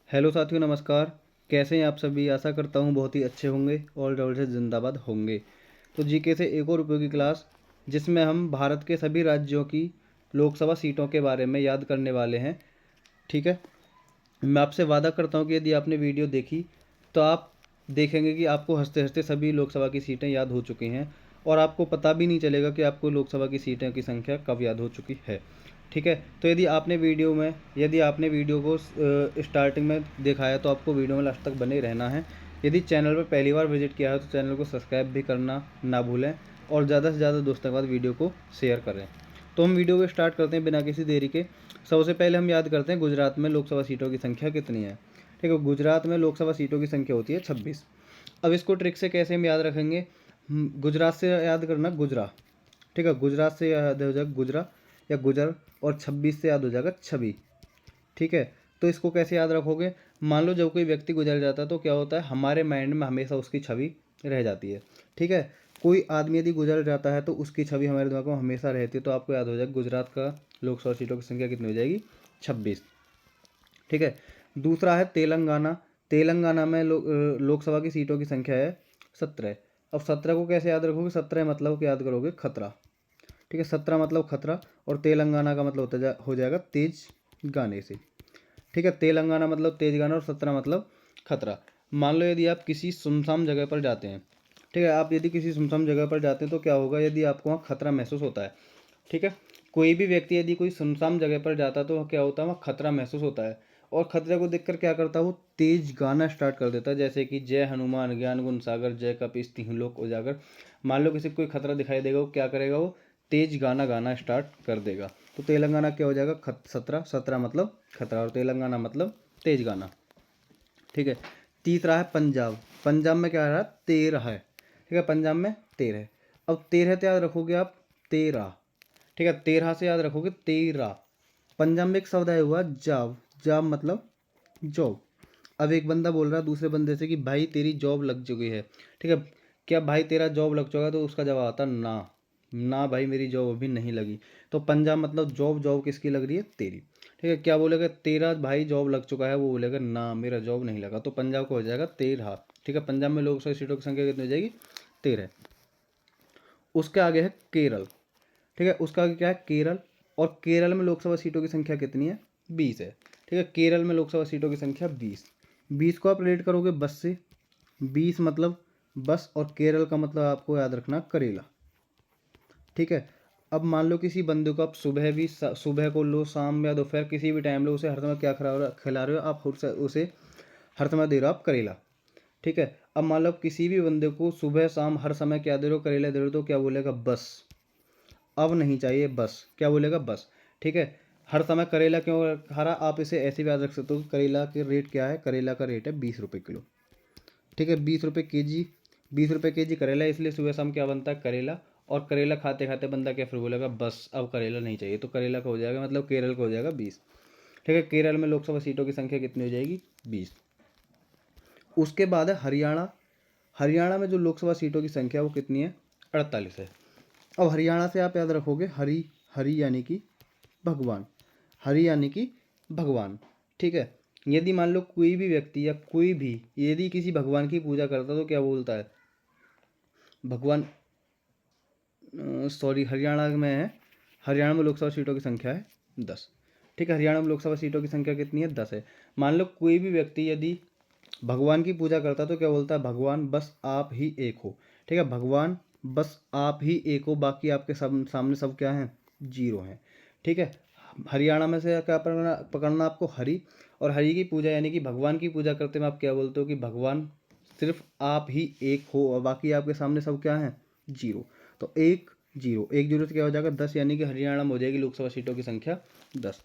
Hello साथियों, नमस्कार। कैसे हैं आप सभी? आशा करता हूँ बहुत ही अच्छे होंगे और डबल से जिंदाबाद होंगे। तो जीके से एक और उपयोगी क्लास जिसमें हम भारत के सभी राज्यों की लोकसभा सीटों के बारे में याद करने वाले हैं। ठीक है। मैं आपसे वादा करता हूँ कि यदि आपने वीडियो देखी तो आप देखेंगे कि आपको हंसते हंसते सभी लोकसभा की सीटें याद हो चुकी हैं और आपको पता भी नहीं चलेगा कि आपको लोकसभा की सीटों की संख्या कब याद हो चुकी है। ठीक है। तो यदि आपने वीडियो को स्टार्टिंग में देखा है तो आपको वीडियो में लास्ट तक बने रहना है। यदि चैनल पर पहली बार विजिट किया है तो चैनल को सब्सक्राइब भी करना ना भूलें और ज़्यादा से ज़्यादा दोस्तों के बाद वीडियो को शेयर करें। तो हम वीडियो को स्टार्ट करते हैं बिना किसी देरी के। सबसे पहले हम याद करते हैं गुजरात में लोकसभा सीटों की संख्या कितनी है। ठीक है। गुजरात में लोकसभा सीटों की संख्या होती है 26। अब इसको ट्रिक से कैसे हम याद रखेंगे? गुजरात से याद करना गुजरा। ठीक है। गुजरात से याद हो जाएगा गुजरा या गुजर, और 26 से याद हो जाएगा छवि। ठीक है। तो इसको कैसे याद रखोगे? मान लो जब कोई व्यक्ति गुजर जाता है तो क्या होता है, हमारे माइंड में हमेशा उसकी छवि रह जाती है। ठीक है। कोई आदमी यदि गुजर जाता है तो उसकी छवि हमारे दिमाग में हमेशा रहती है। तो आपको याद हो जाएगा गुजरात का लोकसभा सीटों की संख्या कितनी हो जाएगी? 26। ठीक है। दूसरा है तेलंगाना। तेलंगाना में लोकसभा की सीटों की संख्या है 17। अब 17 को कैसे याद रखोगे? 17 मतलब को याद करोगे खतरा। ठीक है। 17 मतलब खतरा और तेलंगाना का मतलब हो जाएगा तेज गाने से। ठीक है। तेलंगाना मतलब तेज गाना और 17 मतलब खतरा। मान लो यदि आप किसी सुनसान जगह पर जाते हैं। ठीक है। आप यदि किसी सुनसान जगह पर जाते हैं तो क्या होगा यदि आपको वहाँ खतरा महसूस होता है। ठीक है। कोई भी व्यक्ति यदि कोई सुनसान जगह पर जाता है तो क्या होता है, वहाँ खतरा महसूस होता है और खतरे को देखकर क्या करता है, वो तेज गाना स्टार्ट कर देता है, जैसे कि जय हनुमान ज्ञान गुण सागर जय कपीस तिहुँ लोक उजागर। मान लो किसी को कोई खतरा दिखाई देगा, वो क्या करेगा, वो तेज गाना गाना स्टार्ट कर देगा। तो तेलंगाना क्या हो जाएगा? 17। 17 मतलब खतरा और तेलंगाना मतलब तेज गाना। ठीक है। तीसरा है पंजाब। पंजाब में क्या रहा? 13 है। ठीक है। पंजाब में 13। अब 13 से याद रखोगे आप 13। ठीक है। 13 से याद रखोगे 13। पंजाब में एक शब्द आया हुआ जॉब। जॉब मतलब जॉब। अब एक बंदा बोल रहा है दूसरे बंदे से कि भाई तेरी जॉब लग चुकी है। ठीक है। क्या भाई तेरा जॉब लग चुका है? तो उसका जवाब आता ना, ना भाई मेरी जॉब अभी नहीं लगी। तो पंजाब मतलब जॉब। जॉब किसकी लग रही है? तेरी। ठीक है। क्या बोलेगा? तेरा भाई जॉब लग चुका है, वो बोलेगा ना मेरा जॉब नहीं लगा। तो पंजाब को हो जाएगा 13। ठीक है। पंजाब में लोकसभा सीटों की संख्या कितनी हो जाएगी? 13। उसके आगे है केरल। ठीक है। उसका आगे क्या है? केरल। और केरल में लोकसभा सीटों की संख्या कितनी है? 20 है। ठीक है। केरल में लोकसभा सीटों की संख्या 20। 20 को आप रिलेट करोगे बस से। 20 मतलब बस और केरल का मतलब आपको याद रखना करेला। ठीक है। अब मान लो किसी बंदे को आप सुबह को लो, शाम या दोपहर किसी भी टाइम लो, उसे हर समय क्या खिला रहे हो आप? उसे हर समय दे रहे हो आप करेला। ठीक है। अब मान लो किसी भी बंदे को सुबह शाम हर समय क्या दे रहे हो? करेला दे रहे हो। तो क्या बोलेगा? बस। अब नहीं चाहिए बस। क्या बोलेगा? बस। ठीक है। हर समय करेला क्यों खा रहा? आप इसे ऐसे भी याद रख सकते हो कि करेला के रेट क्या है? करेला का रेट है 20 रुपये किलो। ठीक है। 20 रुपये के जी। 20 रुपये के जी करेला, इसलिए सुबह शाम क्या बनता है? करेला। और करेला खाते खाते बंदा क्या फिर बोलेगा? बस अब करेला नहीं चाहिए। तो करेला का हो जाएगा मतलब केरल का हो जाएगा 20। ठीक है। केरल में लोकसभा सीटों की संख्या कितनी हो जाएगी? 20। उसके बाद है हरियाणा। हरियाणा में जो लोकसभा सीटों की संख्या वो कितनी है? 48 है। अब हरियाणा से आप याद रखोगे हरि। हरि यानी कि भगवान। हरि यानी कि भगवान। ठीक है। यदि मान लो कोई भी व्यक्ति या कोई भी यदि किसी भगवान की पूजा करता है तो क्या बोलता है? भगवान। सॉरी, हरियाणा में है। हरियाणा में लोकसभा सीटों की संख्या है 10। ठीक है। हरियाणा में लोकसभा सीटों की संख्या कितनी है? 10 है। मान लो कोई भी व्यक्ति यदि भगवान की पूजा करता है तो क्या बोलता है? भगवान बस आप ही एक हो। ठीक है। भगवान बस आप ही एक हो, बाकी आपके सब सामने सब क्या हैं? जीरो हैं। ठीक है। हरियाणा में से क्या पकड़ना पकड़ना आपको? हरि। और हरि की पूजा यानी कि भगवान की पूजा करते में आप क्या बोलते हो कि भगवान सिर्फ आप ही एक हो और बाकी आपके सामने सब क्या हैं? जीरो। तो एक जीरो, एक जीरो से क्या हो जाएगा? 10, यानी कि हरियाणा में हो जाएगी लोकसभा सीटों की संख्या 10।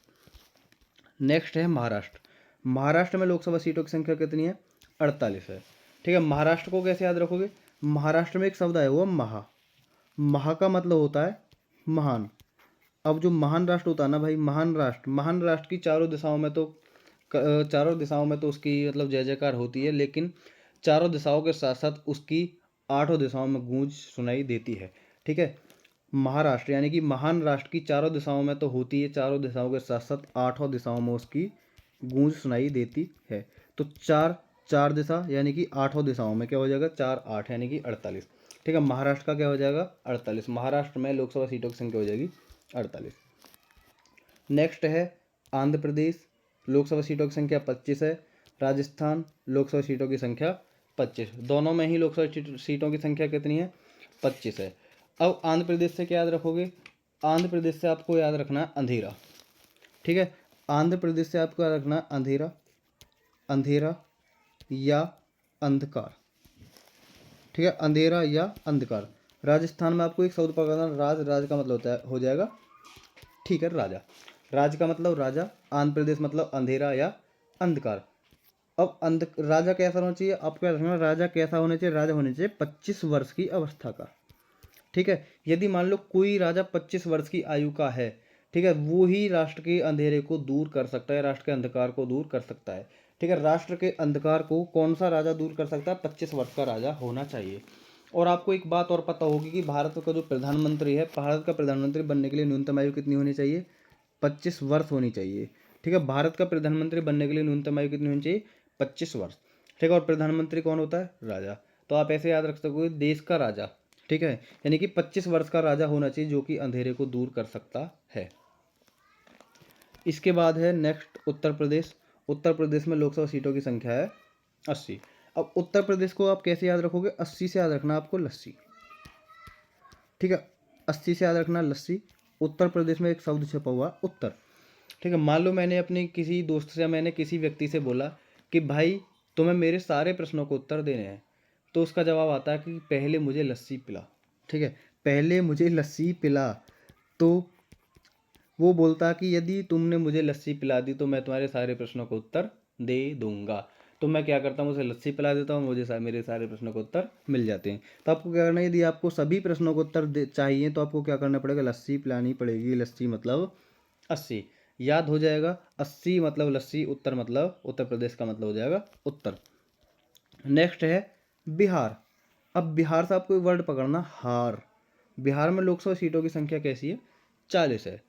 नेक्स्ट है महाराष्ट्र। महाराष्ट्र में लोकसभा सीटों की संख्या कितनी है? 48 है। ठीक है। महाराष्ट्र को कैसे याद रखोगे? महाराष्ट्र में एक शब्द आया हुआ महा। महा का मतलब होता है महान। अब जो महान राष्ट्र होता है ना भाई, महान राष्ट्र की चारों दिशाओं में तो चारों दिशाओं में तो उसकी मतलब जय जयकार होती है, लेकिन चारों दिशाओं के साथ साथ उसकी आठों दिशाओं में गूंज सुनाई देती है। ठीक है। महाराष्ट्र यानी कि महान राष्ट्र की चारों दिशाओं में तो होती है, चारों दिशाओं के साथ साथ आठों दिशाओं में उसकी गूंज सुनाई देती है। तो चार, चार दिशा यानी कि आठों दिशाओं में क्या हो जाएगा, चार आठ यानी कि 48। ठीक है, महाराष्ट्र का क्या हो जाएगा, 48। महाराष्ट्र में लोकसभा सीटों की संख्या हो जाएगी 48। नेक्स्ट है आंध्र प्रदेश, लोकसभा सीटों की संख्या 25 है। राजस्थान, लोकसभा सीटों की संख्या 25। दोनों में ही लोकसभा सीटों की संख्या कितनी है, 25 है। अब आंध्र प्रदेश से क्या याद रखोगे, आंध्र प्रदेश से आपको याद रखना है अंधेरा। ठीक है, आंध्र प्रदेश से आपको याद रखना है अंधेरा, अंधेरा या अंधकार। ठीक है, अंधेरा या अंधकार। राजस्थान में आपको एक शब्द पकड़ना, राज, राज का मतलब होता है, हो जाएगा, ठीक है, राजा। राज का मतलब राजा, आंध्र प्रदेश मतलब अंधेरा या अंधकार। अब राजा कैसा होना चाहिए, आपको याद रखना, राजा कैसा होना चाहिए, राजा होना चाहिए 25 वर्ष की अवस्था का। ठीक है, यदि मान लो कोई राजा 25 वर्ष की आयु का है, ठीक है, वो ही राष्ट्र के अंधेरे को दूर कर सकता है, राष्ट्र के अंधकार को दूर कर सकता है। ठीक है, राष्ट्र के अंधकार को कौन सा राजा दूर कर सकता है, 25 वर्ष का राजा होना चाहिए। और आपको एक बात और पता होगी कि भारत का जो प्रधानमंत्री है, भारत का प्रधानमंत्री बनने के लिए न्यूनतम आयु कितनी होनी चाहिए, 25 वर्ष होनी चाहिए। ठीक है, भारत का प्रधानमंत्री बनने के लिए न्यूनतम आयु कितनी होनी चाहिए, 25 वर्ष। ठीक है, और प्रधानमंत्री कौन होता है, राजा। तो आप ऐसे याद रख सकोगे, देश का राजा। ठीक है, यानी कि 25 वर्ष का राजा होना चाहिए जो कि अंधेरे को दूर कर सकता है। इसके बाद है नेक्स्ट उत्तर प्रदेश। उत्तर प्रदेश में लोकसभा सीटों की संख्या है 80। अब उत्तर प्रदेश को आप कैसे याद रखोगे, 80 से याद रखना आपको लस्सी। ठीक है, 80 से याद रखना लस्सी। उत्तर प्रदेश में एक शब्द छपा हुआ उत्तर। ठीक है, मान लो मैंने अपने किसी दोस्त से, मैंने किसी व्यक्ति से बोला कि भाई तुम्हें मेरे सारे प्रश्नों को उत्तर देने हैं, तो उसका जवाब आता है कि पहले मुझे लस्सी पिला। ठीक है, पहले मुझे लस्सी पिला। तो वो बोलता कि यदि तुमने मुझे लस्सी पिला दी तो मैं तुम्हारे सारे प्रश्नों को उत्तर दे दूंगा। तो मैं क्या करता हूँ, उसे लस्सी पिला देता हूँ, मुझे मेरे सारे प्रश्नों को उत्तर मिल जाते हैं। तो आपको क्या करना है, यदि आपको सभी प्रश्नों को उत्तर चाहिए तो आपको क्या करना पड़ेगा, लस्सी पिलानी पड़ेगी। लस्सी मतलब 80, याद हो जाएगा। 80 मतलब लस्सी, उत्तर मतलब उत्तर प्रदेश का मतलब हो जाएगा उत्तर। नेक्स्ट है बिहार। अब बिहार से आपको एक वर्ड पकड़ना, हार। बिहार में लोकसभा सीटों की संख्या कैसी है, 40 है।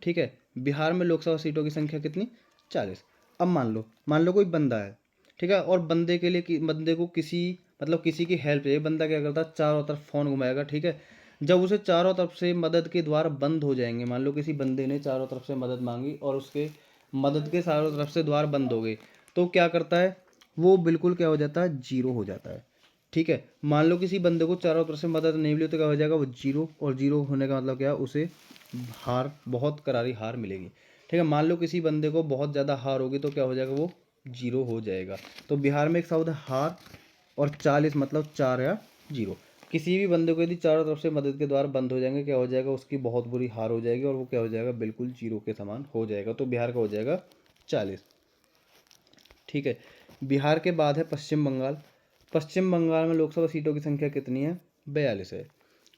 ठीक है, बिहार में लोकसभा सीटों की संख्या कितनी, 40। अब मान लो कोई बंदा है, ठीक है, और बंदे के लिए बंदे को किसी मतलब किसी की हेल्प चाहिए। बंदा क्या करता है, चारों तरफ फ़ोन घुमाएगा। ठीक है, जब उसे चारों तरफ से मदद के द्वार बंद हो जाएंगे, मान लो किसी बंदे ने चारों तरफ से मदद मांगी और उसके मदद के चारों तरफ से द्वार बंद हो गए, तो क्या करता है वो, बिल्कुल क्या हो जाता है, जीरो हो जाता है। ठीक है, मान लो किसी बंदे को चारों तरफ से मदद नहीं मिली तो क्या हो जाएगा, वो जीरो। और जीरो होने का मतलब क्या है, उसे हार, बहुत करारी हार मिलेगी। ठीक है, मान लो किसी बंदे को बहुत ज़्यादा हार होगी तो क्या हो जाएगा, वो जीरो हो जाएगा। तो बिहार में एक शब्द है हार, और 40 मतलब चार या जीरो। किसी भी बंदे को यदि चारों तरफ से मदद के द्वार बंद हो जाएंगे, क्या हो जाएगा, उसकी बहुत बुरी हार हो जाएगी और वो क्या हो जाएगा, बिल्कुल जीरो के समान हो जाएगा। तो बिहार का हो जाएगा 40। ठीक है, बिहार के बाद है पश्चिम बंगाल। पश्चिम बंगाल में लोकसभा सीटों की संख्या कितनी है, 42 है।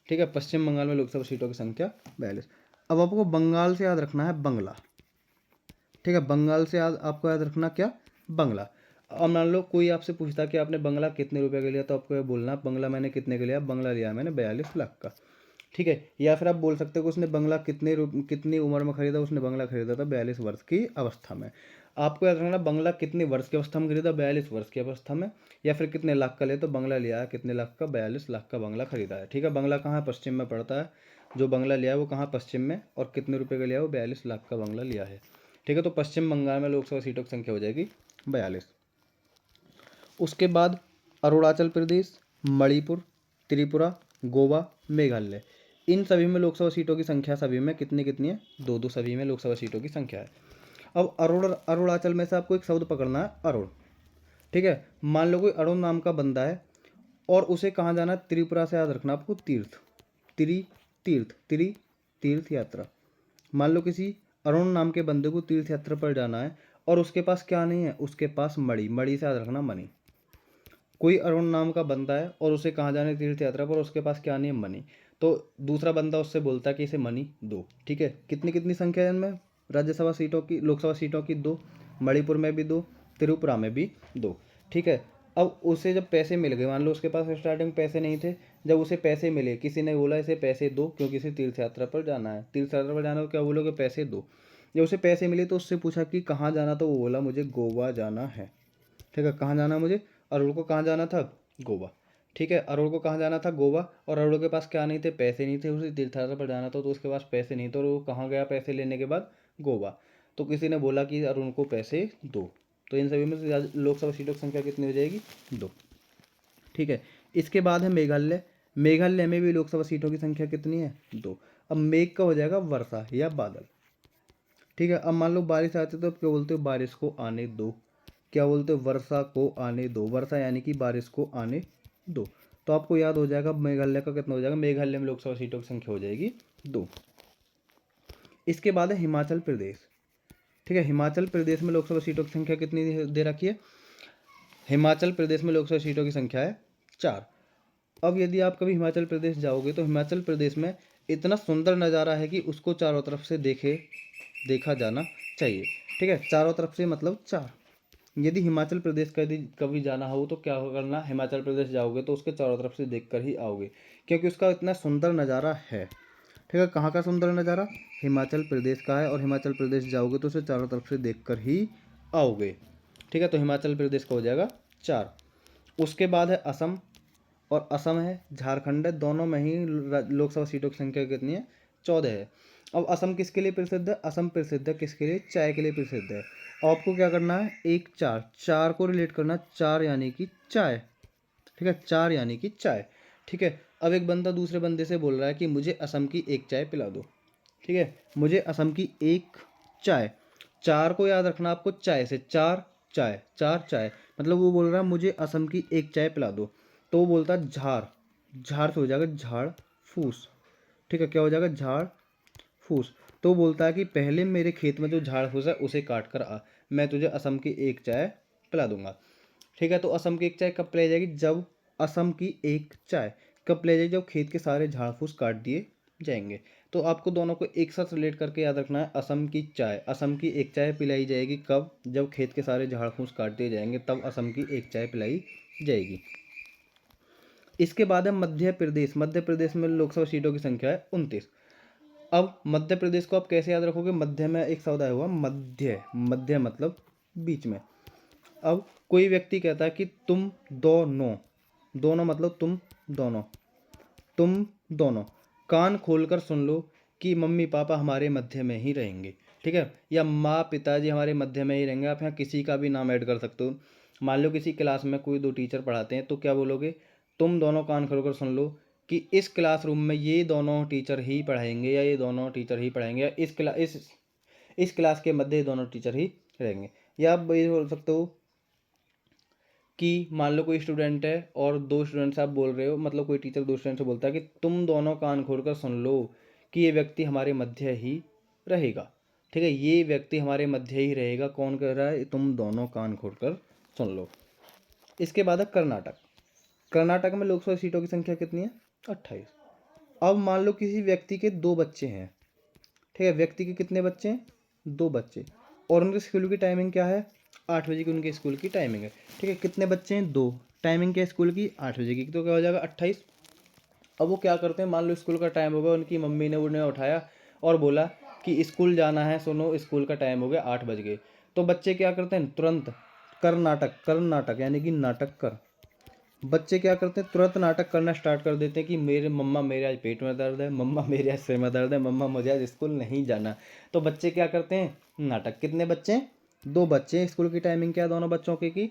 ठीक है, पश्चिम बंगाल में लोकसभा सीटों की संख्या 42। अब आपको बंगाल से याद रखना है बंगला। ठीक है, बंगाल से आपको याद रखना क्या, बंगला। अब मान लो कोई आपसे पूछता कि आपने बंगला कितने रुपए का लिया, तो आपको ये बोलना, बंगला मैंने कितने का लिया, बंगला लिया मैंने 42 लाख का। ठीक है, या फिर आप बोल सकते हो कि उसने बंगला कितनी उम्र में खरीदा, उसने बंगला खरीदा था 42 वर्ष की अवस्था में। आपको याद रखना बंगला कितने वर्ष की अवस्था में खरीदा, 42 वर्ष की अवस्था में। या फिर कितने लाख का ले, तो बंगला लिया है कितने लाख का, 42 लाख का बंगला खरीदा है। ठीक है, बंगला कहाँ, पश्चिम में पड़ता है। जो बंगला लिया है वो कहाँ, पश्चिम में, और कितने रुपए का लिया है, वो 42 लाख का बंगला लिया है। ठीक है, तो पश्चिम बंगाल में लोकसभा सीटों की संख्या हो जाएगी 42। उसके बाद अरुणाचल प्रदेश, मणिपुर, त्रिपुरा, गोवा, मेघालय, इन सभी में लोकसभा सीटों की संख्या सभी में कितनी कितनी है, दो दो, सभी में लोकसभा सीटों की संख्या है। अब अरुणाचल में से आपको एक शब्द पकड़ना है, अरुण। ठीक है, मान लो कोई अरुण नाम का बंदा है और उसे कहाँ जाना है, त्रिपुरा से याद रखना आपको, तीर्थ, तीर्थ यात्रा। मान लो किसी अरुण नाम के बंदे को तीर्थ यात्रा पर जाना है और उसके पास क्या नहीं है, उसके पास मणि, मणि से याद रखना मणि। कोई अरुण नाम का बंदा है और उसे कहाँ जाना है, तीर्थ यात्रा पर, उसके पास क्या नहीं है, मनी। तो दूसरा बंदा उससे बोलता है कि इसे मनी दो। ठीक है, कितनी कितनी संख्या है इनमें, राज्यसभा सीटों की, लोकसभा सीटों की दो, मणिपुर में भी दो, त्रिपुरा में भी दो। ठीक है, अब उसे जब पैसे मिल गए, मान लो उसके पास स्टार्टिंग में पैसे नहीं थे, जब उसे पैसे मिले, किसी ने बोला इसे पैसे दो क्योंकि इसे तीर्थ यात्रा पर जाना है, तीर्थ यात्रा पर जाना है, तो क्या बोलोगे, पैसे दो। जब उसे पैसे मिले तो उससे पूछा कि कहाँ जाना, तो वो बोला मुझे गोवा जाना है। ठीक है, कहाँ जाना मुझे, अरुण को कहाँ जाना था, गोवा। ठीक है, अरुण को कहाँ जाना था, गोवा। और अरुण के पास क्या नहीं थे, पैसे नहीं थे, उसे तीर्थयात्रा पर जाना था तो उसके पास पैसे नहीं थे, और वो कहाँ गया पैसे लेने के बाद, गोवा। तो किसी ने बोला कि अरुण को पैसे दो। तो इन सभी में से लोकसभा सीटों की संख्या कितनी हो जाएगी, 2। ठीक है, इसके बाद है मेघालय। मेघालय में भी लोकसभा सीटों की संख्या कितनी है, 2। अब मेघ का हो जाएगा वर्षा या बादल। ठीक है, अब मान लो बारिश आती है तो अब क्या बोलते हो, बारिश को आने दो। क्या बोलते हो, वर्षा को आने दो। वर्षा यानी कि बारिश को आने दो। तो आपको याद हो जाएगा मेघालय का कितना हो जाएगा, मेघालय में लोकसभा सीटों की संख्या हो जाएगी 2। इसके बाद है हिमाचल प्रदेश। ठीक है, हिमाचल प्रदेश में लोकसभा सीटों की संख्या कितनी दे रखी है, हिमाचल प्रदेश में लोकसभा सीटों की संख्या है 4। अब यदि आप कभी हिमाचल प्रदेश जाओगे तो हिमाचल प्रदेश में इतना सुंदर नज़ारा है कि उसको चारों तरफ से देखा जाना चाहिए। ठीक है, चारों तरफ से मतलब 4। यदि हिमाचल प्रदेश का यदि कभी जाना हो तो क्या करना, हिमाचल प्रदेश जाओगे तो उसके चारों तरफ से देख कर ही आओगे, क्योंकि उसका इतना सुंदर नज़ारा है। ठीक है, कहाँ का सुंदर नज़ारा, हिमाचल प्रदेश का है, और हिमाचल प्रदेश जाओगे तो उसे चारों तरफ से देख कर ही आओगे। ठीक है, तो हिमाचल प्रदेश का हो जाएगा 4। उसके बाद है असम, और असम है, झारखंड है, दोनों में ही लोकसभा सीटों की संख्या कितनी है, 14 है। अब असम किसके लिए प्रसिद्ध है, असम प्रसिद्ध है किसके लिए, चाय के लिए प्रसिद्ध है। और आपको क्या करना है, 1 4 4 को रिलेट करना, 4 यानी कि चाय। ठीक है, 4 यानी कि चाय। ठीक है, अब एक बंदा दूसरे बंदे से बोल रहा है कि मुझे असम की 1 चाय पिला दो। ठीक है, मुझे असम की 1 चाय। 4 को याद रखना आपको, चाय से 4 चाय, 4 चाय, मतलब वो बोल रहा है मुझे असम की 1 चाय पिला दो। तो वो बोलता है झाड़, झाड़ से हो जाएगा झाड़ फूस। ठीक है, क्या हो जाएगा, झाड़ फूस। तो वो बोलता है कि पहले मेरे खेत में जो झाड़ फूस है उसे काट कर आ, मैं तुझे असम की 1 चाय पिला दूंगा। ठीक है, तो असम की 1 चाय कब पिलाई जाएगी, जब असम की 1 चाय कब पिलाई जाएगी, जब खेत के सारे झाड़ फूस काट दिए जाएंगे। तो आपको दोनों को एक साथ रिलेट करके याद रखना है, असम की चाय, असम की 1 चाय पिलाई जाएगी कब, जब खेत के सारे झाड़ फूस काट दिए जाएंगे, तब असम की 1 चाय पिलाई जाएगी। इसके बाद है मध्य प्रदेश। मध्य प्रदेश में लोकसभा सीटों की संख्या है 29। अब मध्य प्रदेश को आप कैसे याद रखोगे, मध्य में एक शब्द आया हुआ मध्य, मध्य मतलब बीच में। अब कोई व्यक्ति कहता है कि तुम दोनों, दोनों मतलब तुम दोनों, तुम दोनों कान खोलकर सुन लो कि मम्मी पापा हमारे मध्य में ही रहेंगे। ठीक है, या माँ पिताजी हमारे मध्य में ही रहेंगे। आप यहाँ किसी का भी नाम ऐड कर सकते हो। मान लो किसी क्लास में कोई 2 टीचर पढ़ाते हैं तो क्या बोलोगे, तुम दोनों कान खोलकर सुन लो कि इस क्लासरूम में ये दोनों टीचर ही पढ़ाएंगे, या ये दोनों टीचर ही पढ़ाएंगे, या इस क्लास के मध्य ये दोनों टीचर ही रहेंगे। या आप ये बोल सकते हो कि मान लो कोई स्टूडेंट है और 2 स्टूडेंट से आप बोल रहे हो, मतलब कोई टीचर 2 स्टूडेंट से बोलता है कि तुम दोनों कान खोलकर सुन लो कि ये व्यक्ति हमारे मध्य ही रहेगा। ठीक है, ये व्यक्ति हमारे मध्य ही रहेगा, कौन कह रहा है, तुम दोनों कान खोलकर सुन लो। इसके बाद है कर्नाटक। कर्नाटक में लोकसभा सीटों की संख्या कितनी है, 28। अब मान लो किसी व्यक्ति के 2 बच्चे हैं। ठीक है, व्यक्ति के कितने बच्चे हैं, 2 बच्चे, और उनके स्कूल की टाइमिंग क्या है, 8 बजे की उनके स्कूल की टाइमिंग है। ठीक है, कितने बच्चे हैं, 2, टाइमिंग क्या है स्कूल की, 8 बजे की, तो क्या हो जाएगा 28। अब वो क्या करते हैं, मान लो स्कूल का टाइम हो गया, उनकी मम्मी ने उन्हें उठाया और बोला कि स्कूल जाना है, सुनो स्कूल का टाइम हो गया, 8 बज गए। तो बच्चे क्या करते हैं, तुरंत कर्नाटक, कर्नाटक यानी कि नाटक कर, बच्चे क्या करते हैं, तुरंत नाटक करना स्टार्ट कर देते हैं कि मेरे मम्मा मेरे आज पेट में दर्द है, मम्मा मेरे आज सिर में दर्द है, मम्मा मुझे आज स्कूल नहीं जाना। तो बच्चे क्या करते हैं, नाटक। कितने बच्चे हैं, 2 बच्चे हैं। स्कूल की टाइमिंग क्या है दोनों बच्चों की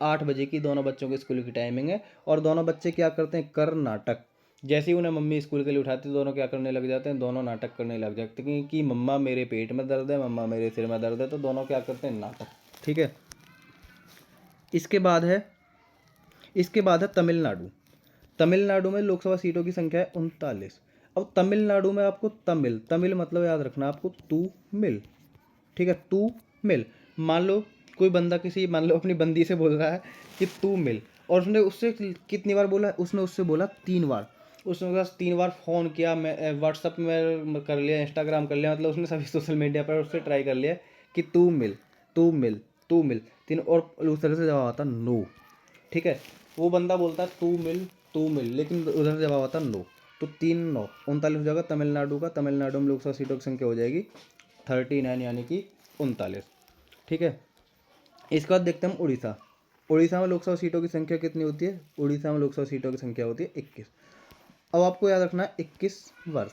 8 बजे की दोनों बच्चों की स्कूल की टाइमिंग है। और दोनों बच्चे क्या करते हैं, कर नाटक। जैसे ही उन्हें मम्मी स्कूल के लिए उठाती है, दोनों क्या करने लग जाते हैं, दोनों नाटक करने लग जाते हैं कि मम्मा मेरे पेट में दर्द है, मम्मा मेरे सिर में दर्द है। तो दोनों क्या करते हैं, नाटक। ठीक है, इसके बाद है इसके बाद है तमिलनाडु। तमिलनाडु में लोकसभा सीटों की संख्या है 39। अब तमिलनाडु में आपको तमिल, तमिल मतलब याद रखना आपको तू मिल। ठीक है, तू मिल। मान लो कोई बंदा किसी, मान लो अपनी बंदी से बोल रहा है कि तू मिल, और उसने उससे कितनी बार बोला, उसने उससे बोला 3 बार। उसने बस 3 बार फ़ोन किया, मैं व्हाट्सअप में कर लिया, इंस्टाग्राम कर लिया, मतलब उसने सभी सोशल मीडिया पर उससे ट्राई कर लिया कि तू मिल, तू मिल, तू मिल, 3, और उस तरह से जवाब आता नो। ठीक है, वो बंदा बोलता है तू मिल, लेकिन उधर से जवाब आता नो। तो 3 9 39 हो जाएगा तमिलनाडु का। तमिलनाडु में लोकसभा सीटों की संख्या हो जाएगी 39 यानी कि 39। ठीक है, इसके बाद देखते हैं हम उड़ीसा। उड़ीसा में लोकसभा सीटों की संख्या कितनी होती है? उड़ीसा में लोकसभा सीटों की संख्या होती है 21। अब आपको याद रखना है 21 वर्ष।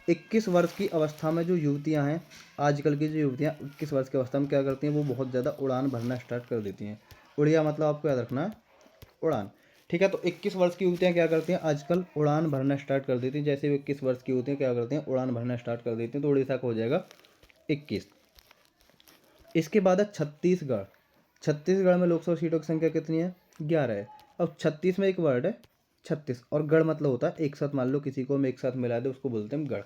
21 वर्ष की अवस्था में जो युवतियां हैं, आजकल की जो युवतियां 21 वर्ष की अवस्था में क्या करती हैं, वो बहुत ज़्यादा उड़ान भरना स्टार्ट कर देती हैं। उड़िया मतलब आपको याद रखना है उड़ान। ठीक है, तो 21 वर्ष की युवतियाँ क्या करती हैं, आजकल उड़ान भरना स्टार्ट कर देती हैं। जैसे भी 21 वर्ष की युवतियाँ क्या करती हैं, उड़ान भरना स्टार्ट कर देती हैं, तो उड़ीसा का हो जाएगा 21। इसके बाद है छत्तीसगढ़। छत्तीसगढ़ में लोकसभा सीटों की संख्या कितनी है? 11 है। अब 36 में एक वर्ड है 36, और गढ़ मतलब होता है एक साथ, मान लो किसी को हम एक साथ मिला दे उसको बोलते हैं गढ़।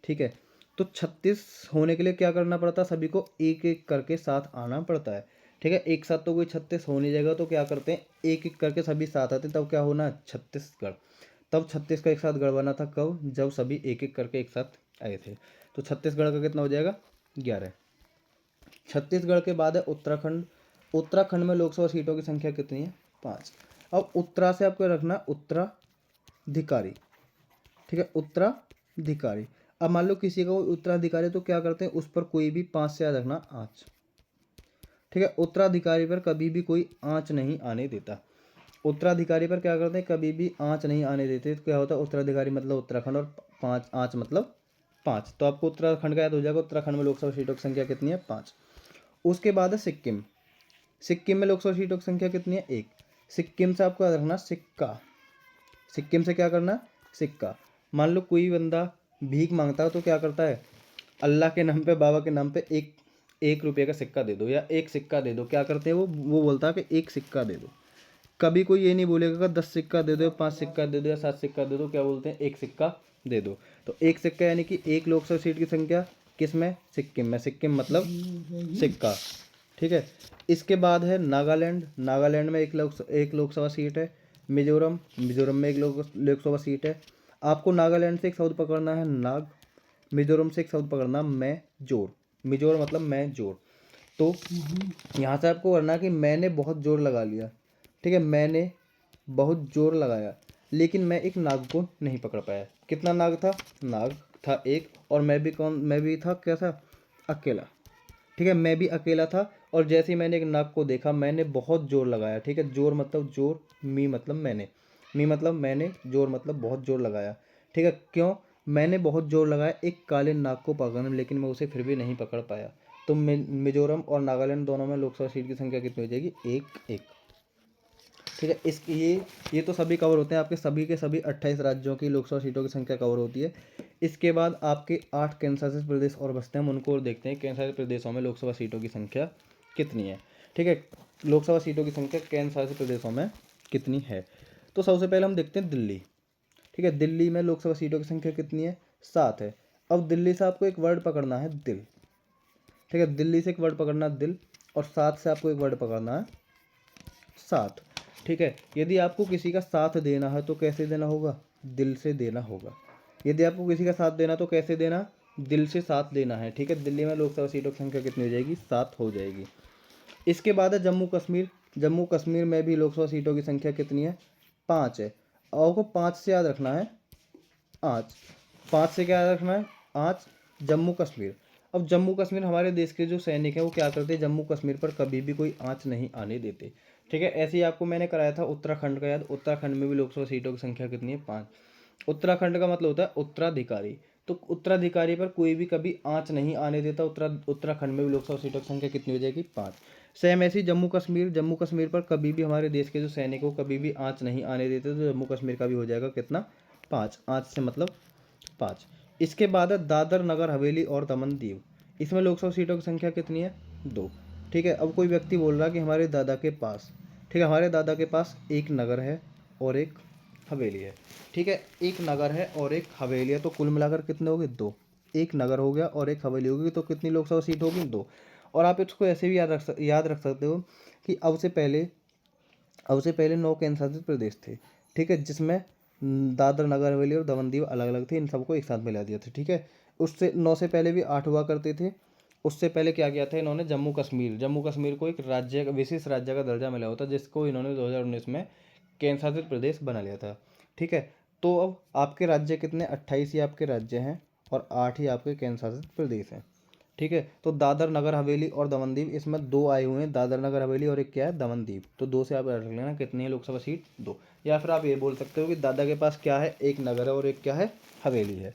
ठीक है, तो 36 होने के लिए क्या करना पड़ता है, सभी को एक एक करके साथ आना पड़ता है। ठीक है, एक साथ तो कोई 36 हो नहीं जाएगा, तो क्या करते हैं, एक एक करके सभी साथ आते हैं, तब क्या होना, छत्तीसगढ़। तब 36 का एक साथ गढ़ बना था, कब, जब सभी एक एक करके एक साथ आए थे। तो छत्तीसगढ़ का कितना हो जाएगा, 11। छत्तीसगढ़ के बाद है उत्तराखंड। उत्तराखंड में लोकसभा सीटों की संख्या कितनी है, 5। अब उत्तरा से आपको रखना उत्तराधिकारी। ठीक है, उत्तराधिकारी। अब मान लो किसी का कोई उत्तराधिकारी, तो क्या करते हैं, उस पर कोई भी 5 से याद रखना आँच। ठीक है, उत्तराधिकारी पर कभी भी कोई आँच नहीं आने देता। उत्तराधिकारी पर क्या करते हैं, कभी भी आँच नहीं आने देते। तो क्या होता है, उत्तराधिकारी मतलब उत्तराखंड, और 5 आँच मतलब 5। तो आपको उत्तराखंड का याद हो जाएगा। उत्तराखंड में लोकसभा सीटों की संख्या कितनी है, 5। उसके बाद है सिक्किम। सिक्किम में लोकसभा सीटों की संख्या कितनी है, 1। सिक्किम से आपको याद रखना सिक्का। सिक्किम से क्या करना, सिक्का। मान लो कोई बंदा भीख मांगता है, तो क्या करता है, अल्लाह के नाम पे, बाबा के नाम पे 1 रुपये का सिक्का दे दो, या एक सिक्का दे दो। क्या करते हैं वो बोलता है कि एक सिक्का दे दो। कभी कोई ये नहीं बोलेगा कि 10 सिक्का दे दो, 5 सिक्का दे दो, या 7 सिक्का दे दो। क्या बोलते हैं, एक सिक्का दे दो। तो एक सिक्का यानी कि एक लोकसभा सीट की संख्या किस में, सिक्किम में। सिक्किम मतलब सिक्का। ठीक है, इसके बाद है नागालैंड। नागालैंड में एक लोकसभा सीट है। मिजोरम, मिजोरम में एक लोकसभा सीट है। आपको नागालैंड से एक शब्द पकड़ना है नाग, मिजोरम से एक शब्द पकड़ना मैं जोर। मिजोर मतलब मैं जोर। तो यहाँ से आपको करना कि मैंने बहुत जोर लगा लिया। ठीक है, मैंने बहुत जोर लगाया, लेकिन मैं एक नाग को नहीं पकड़ पाया। कितना नाग था, नाग था एक, और मैं भी था क्या था, अकेला। ठीक है, मैं भी अकेला था, और जैसे ही मैंने एक नाग को देखा, मैंने बहुत जोर लगाया। ठीक है, जोर मतलब जोर, मी मतलब मैंने, मी मतलब मैंने, जोर मतलब बहुत जोर लगाया। ठीक है, क्यों, मैंने बहुत जोर लगाया एक काले नाग को पकड़ने में, लेकिन मैं उसे फिर भी नहीं पकड़ पाया। तो मिजोरम और नागालैंड दोनों में लोकसभा सीट की संख्या कितनी हो जाएगी, 1-1। ठीक है, इसकी ये तो सभी कवर होते हैं, आपके सभी के सभी 28 राज्यों की लोकसभा सीटों की संख्या कवर होती है। इसके बाद आपके 8 केंद्र शासित प्रदेश और बचते हैं, हम उनको और देखते हैं। केंद्र शासित प्रदेशों में लोकसभा सीटों की संख्या कितनी है। ठीक है, लोकसभा सीटों की संख्या केंद्र शासित प्रदेशों में कितनी है। तो सबसे पहले हम देखते हैं दिल्ली। ठीक है, दिल्ली में लोकसभा सीटों की संख्या कितनी है, 7 है। अब दिल्ली से आपको एक वर्ड पकड़ना है, दिल। ठीक है, दिल्ली से एक वर्ड पकड़ना है दिल, और 7 से आपको एक वर्ड पकड़ना है साथ। ठीक है, यदि आपको किसी का साथ देना है तो कैसे देना होगा, दिल से देना होगा। यदि आपको किसी का साथ देना तो कैसे देना, दिल से साथ देना है। ठीक है, दिल्ली में लोकसभा सीटों की संख्या कितनी हो जाएगी, 7 हो जाएगी। इसके बाद है जम्मू कश्मीर। जम्मू कश्मीर में भी लोकसभा सीटों की संख्या कितनी है, 5 है। और आपको 5 से याद रखना है आँच। 5 से क्या याद रखना है, आँच। जम्मू कश्मीर। अब जम्मू कश्मीर, हमारे देश के जो सैनिक हैं वो क्या करते हैं, जम्मू कश्मीर पर कभी भी कोई आँच नहीं आने देते। ठीक है, ऐसे ही आपको मैंने कराया था उत्तराखंड का याद। उत्तराखंड में भी लोकसभा सीटों की संख्या कितनी है, 5। उत्तराखंड का मतलब होता है उत्तराधिकारी। तो उत्तराधिकारी पर कोई भी कभी आँच नहीं आने देता। उत्तराखंड में भी लोकसभा सीटों की संख्या कितनी हो जाएगी, 5। सेम ऐसी जम्मू कश्मीर। जम्मू कश्मीर पर कभी भी हमारे देश के जो सैनिक हो कभी भी आँच नहीं आने देते, तो जम्मू कश्मीर का भी हो जाएगा कितना, 5। आँच से मतलब 5। इसके बाद है दादर नगर हवेली और दमन दीव। इसमें लोकसभा सीटों की संख्या कितनी है, 2। ठीक है, अब कोई व्यक्ति बोल रहा है कि हमारे दादा के पास, ठीक है, हमारे दादा के पास एक नगर है और एक हवेली है। ठीक है, एक नगर है और एक हवेली है, तो कुल मिलाकर कितने हो गए, 2। एक नगर हो गया और एक हवेली होगी, तो कितनी लोकसभा सीट होगी, 2। और आप इसको ऐसे भी याद रख सकते हो कि अब से पहले 9 केंद्र शासित प्रदेश थे। ठीक है, जिसमें दादर नगर हवेली और दमन दीव अलग अलग थे, इन सबको एक साथ मिला दिया था। ठीक है, उससे 9 से पहले भी 8 हुआ करते थे। उससे पहले क्या किया था इन्होंने, जम्मू कश्मीर को एक राज्य, विशेष राज्य का दर्जा मिला होता, जिसको इन्होंने 2019 में केंद्र शासित प्रदेश बना लिया था। ठीक है, तो अब आपके राज्य कितने, 28 ही आपके राज्य हैं और 8 ही आपके केंद्र शासित प्रदेश हैं। ठीक है। तो दादर नगर हवेली और दमन दीव, इसमें 2 आए हुए हैं, दादर नगर हवेली और एक क्या है, दमन दीव। तो 2 से आप रख लेना कितनी है लोकसभा सीट, 2। या फिर आप ये बोल सकते हो कि दादा के पास क्या है, एक नगर है और एक क्या है, हवेली है।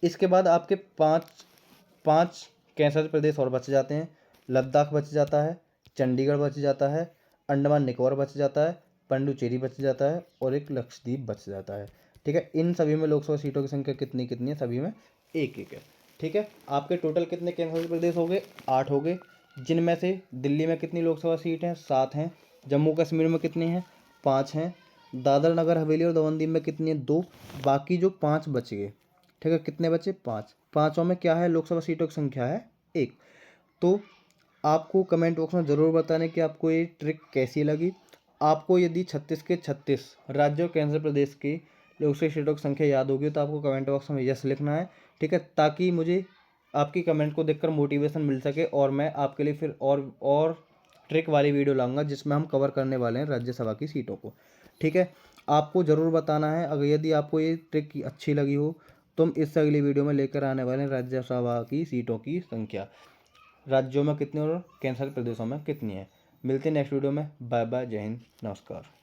इसके बाद आपके पाँच कैंसर प्रदेश और बच जाते हैं। लद्दाख बच जाता है, चंडीगढ़ बच जाता है, अंडमान निकोबार बच जाता है, पंडुचेरी बच जाता है और एक लक्षद्वीप बच जाता है। ठीक है। इन सभी में लोकसभा सीटों की संख्या कितनी कितनी है, सभी में एक एक है। ठीक है। आपके टोटल कितने कैंसर प्रदेश हो गए, 8 हो गए, जिनमें से दिल्ली में कितनी लोकसभा सीट हैं, 7 हैं। जम्मू कश्मीर में कितनी हैं, 5 हैं। दादर नगर हवेली और दमन दीव में कितनी है, 2। बाकी जो 5 बच गए, ठीक है, कितने बचे, 5। पाँचों में क्या है, लोकसभा सीटों की संख्या है 1। तो आपको कमेंट बॉक्स में ज़रूर बताना कि आपको ये ट्रिक कैसी लगी। आपको यदि 36 के 36 राज्यों और केंद्र प्रदेश की लोकसभा सीटों की संख्या याद होगी तो आपको कमेंट बॉक्स में यस लिखना है। ठीक है, ताकि मुझे आपकी कमेंट को देखकर मोटिवेशन मिल सके और मैं आपके लिए फिर और ट्रिक वाली वीडियो लाऊंगा जिसमें हम कवर करने वाले हैं राज्यसभा की सीटों को। ठीक है। आपको ज़रूर बताना है, अगर यदि आपको ये ट्रिक अच्छी लगी हो तो हम इससे अगली वीडियो में लेकर आने वाले हैं राज्यसभा की सीटों की संख्या, राज्यों में कितनी और कैंसर प्रदेशों में कितनी है। मिलते हैं नेक्स्ट वीडियो में। बाय बाय, जय हिंद, नमस्कार।